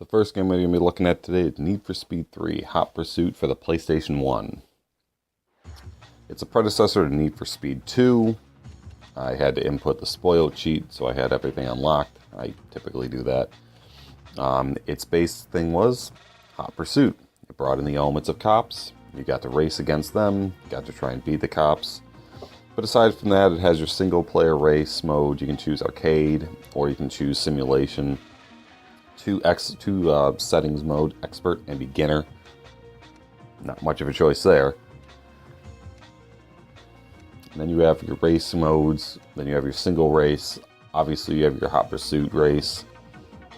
The first game we're going to be looking at today is Need for Speed 3 Hot Pursuit for the PlayStation 1. It's a predecessor to Need for Speed 2. I had to input the spoil cheat, so I had everything unlocked. I typically do that. Its base thing was Hot Pursuit. It brought in the elements of cops. You got to race against them. You got to try and beat the cops. But aside from that, it has your single player race mode. You can choose arcade, or you can choose simulation. Two settings mode, expert and beginner. Not much of a choice there. And then you have your race modes. Then you have your single race. Obviously, you have your Hot Pursuit race.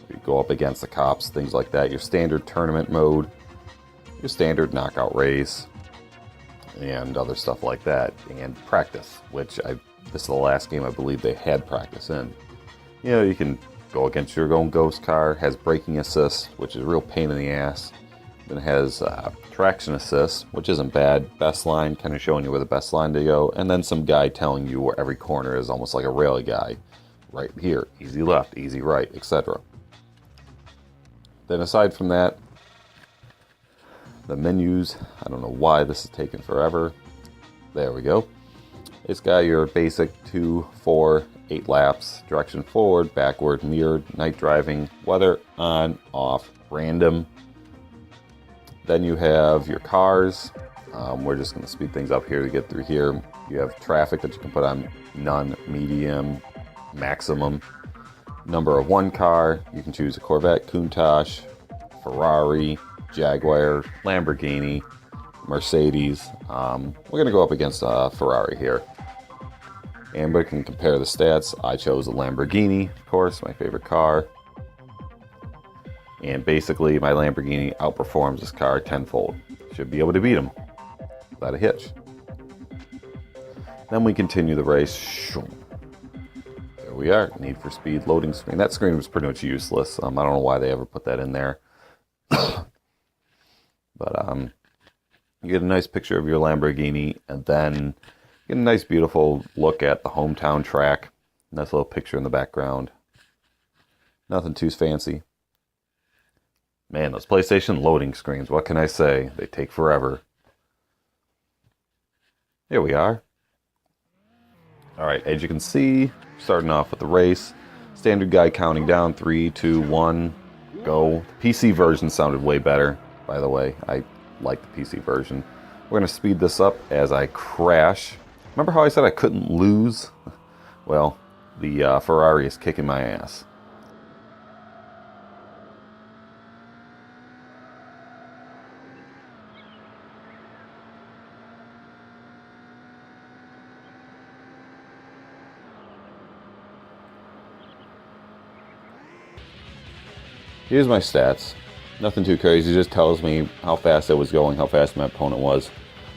You go up against the cops, things like that. Your standard tournament mode. Your standard knockout race. And other stuff like that. And practice, which this is the last game I believe they had practice in. You know, you can go against your own ghost car. Has braking assist, which is a real pain in the ass. Then it has traction assist, which isn't bad. Best line, kind of showing you where the best line to go. And then some guy telling you where every corner is, almost like a rally guy. Right here, easy left, easy right, etc. Then aside from that, the menus, I don't know why this is taking forever. There we go. It's got your basic 2, 4, 8 laps, direction forward, backward, mirrored, night driving, weather, on, off, random. Then you have your cars. We're just going to speed things up here to get through here. You have traffic that you can put on none, medium, maximum. Number of one car. You can choose a Corvette, Countach, Ferrari, Jaguar, Lamborghini, Mercedes. We're going to go up against Ferrari here. And we can compare the stats. I chose a Lamborghini, of course, my favorite car. And basically, my Lamborghini outperforms this car tenfold. Should be able to beat him without a hitch. Then we continue the race. There we are. Need for Speed loading screen. That screen was pretty much useless. I don't know why they ever put that in there. But you get a nice picture of your Lamborghini, and then you get a nice, beautiful look at the hometown track. Nice little picture in the background. Nothing too fancy. Man, those PlayStation loading screens, what can I say? They take forever. Here we are. Alright, as you can see, starting off with the race. Standard guy counting down, 3, 2, 1, go. The PC version sounded way better, by the way. I like the PC version. We're going to speed this up as I crash. Remember how I said I couldn't lose? Well, the Ferrari is kicking my ass. Here's my stats. Nothing too crazy, just tells me how fast I was going, how fast my opponent was.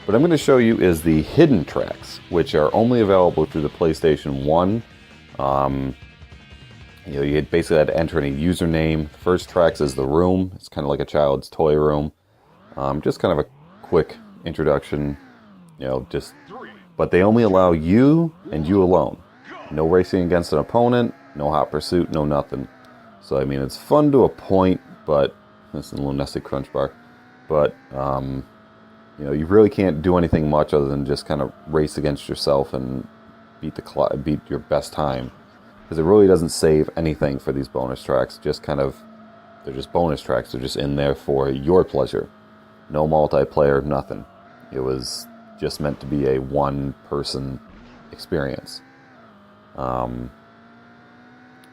What I'm going to show you is the hidden tracks, which are only available through the PlayStation 1. You basically had to enter in a username. First tracks is the room. It's kind of like a child's toy room. Just kind of a quick introduction, but they only allow you and you alone. No racing against an opponent, no hot pursuit, no nothing. So, I mean, it's fun to a point, but this is a little nested crunch bar. But, you really can't do anything much other than just kind of race against yourself and beat your best time. Because it really doesn't save anything for these bonus tracks. They're just bonus tracks. They're just in there for your pleasure. No multiplayer, nothing. It was just meant to be a one-person experience.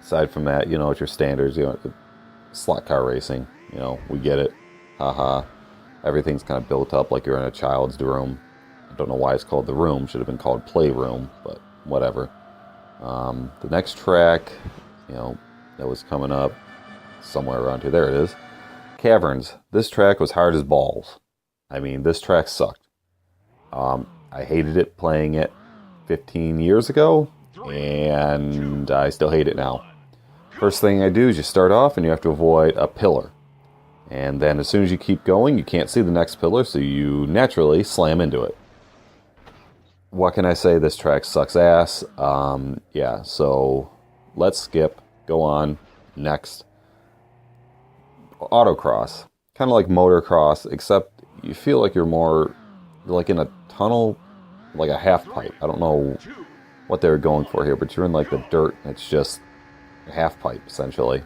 Aside from that, it's your standards, slot car racing, we get it. Haha. Everything's kind of built up like you're in a child's room. I don't know why it's called the room. Should have been called playroom, but whatever. The next track, that was coming up somewhere around here. There it is. Caverns. This track was hard as balls. I mean, this track sucked. I hated it playing it 15 years ago, and I still hate it now. First thing I do is you start off and you have to avoid a pillar. And then as soon as you keep going, you can't see the next pillar, so you naturally slam into it. What can I say? This track sucks ass. So let's skip. Go on. Next. autocross, kind of like motocross, except you feel like you're like in a tunnel, like a half pipe. I don't know what they were going for here, but you're in like the dirt. It's just a half pipe essentially,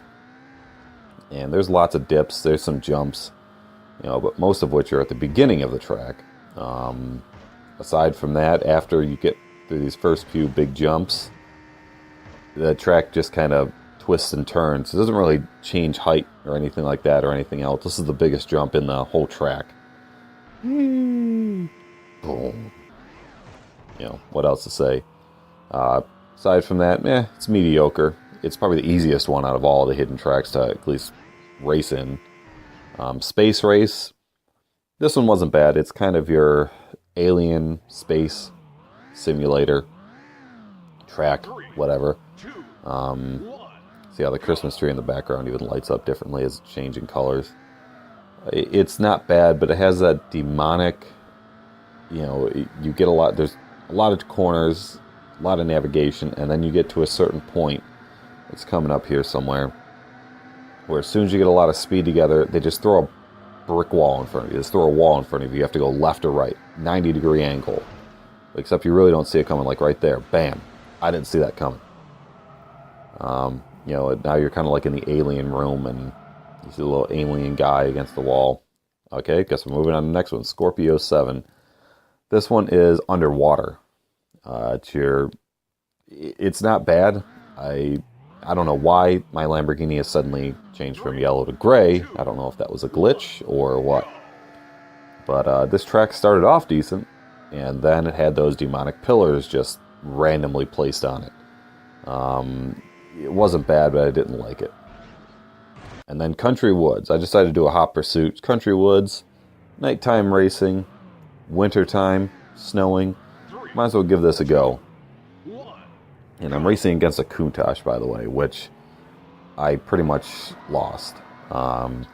and there's lots of dips. There's some jumps, but most of which are at the beginning of the track. Aside from that, after you get through these first few big jumps, the track just kind of twists and turns. It doesn't really change height or anything like that or anything else. This is the biggest jump in the whole track. Boom. What else to say? Aside from that, it's mediocre. It's probably the easiest one out of all the hidden tracks to at least race in. Space Race. This one wasn't bad. It's kind of your alien space simulator track, whatever. See how the Christmas tree in the background even lights up differently as it's changing colors. It's not bad, but it has that demonic, you get there's a lot of corners, a lot of navigation, and then you get to a certain point. It's coming up here somewhere, where as soon as you get a lot of speed together, they just throw a brick wall in front of you. They just throw a wall in front of you. You have to go left or right, 90-degree angle. Except you really don't see it coming, like right there. Bam. I didn't see that coming. Now you're kind of like in the alien room, and you see a little alien guy against the wall. Okay, guess we're moving on to the next one. Scorpio 7. This one is underwater. It's not bad. I don't know why my Lamborghini has suddenly changed from yellow to gray. I don't know if that was a glitch or what. But this track started off decent, and then it had those demonic pillars just randomly placed on it. It wasn't bad, but I didn't like it. And then Country Woods. I decided to do a hot pursuit. Country Woods, nighttime racing, wintertime, snowing. Might as well give this a go. And I'm racing against a Countach, by the way, which I pretty much lost. Going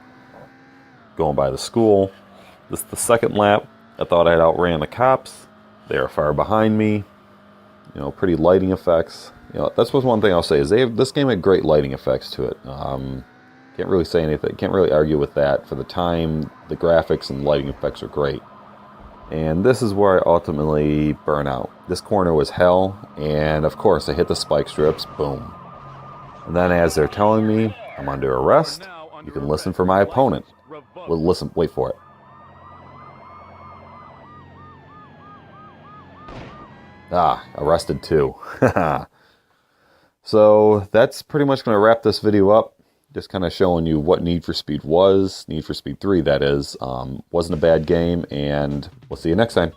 by the school. This is the second lap. I thought I had outran the cops. They are far behind me. Pretty lighting effects. That's one thing I'll say is this game had great lighting effects to it. Can't really say anything. Can't really argue with that. For the time, the graphics and lighting effects are great. And this is where I ultimately burn out. This corner was hell, and of course I hit the spike strips, boom. And then as they're telling me I'm under arrest, you can listen for my opponent. Well, listen, wait for it. Arrested too. So that's pretty much going to wrap this video up. Just kind of showing you what Need for Speed was. Need for Speed 3, that is. Wasn't a bad game, and we'll see you next time.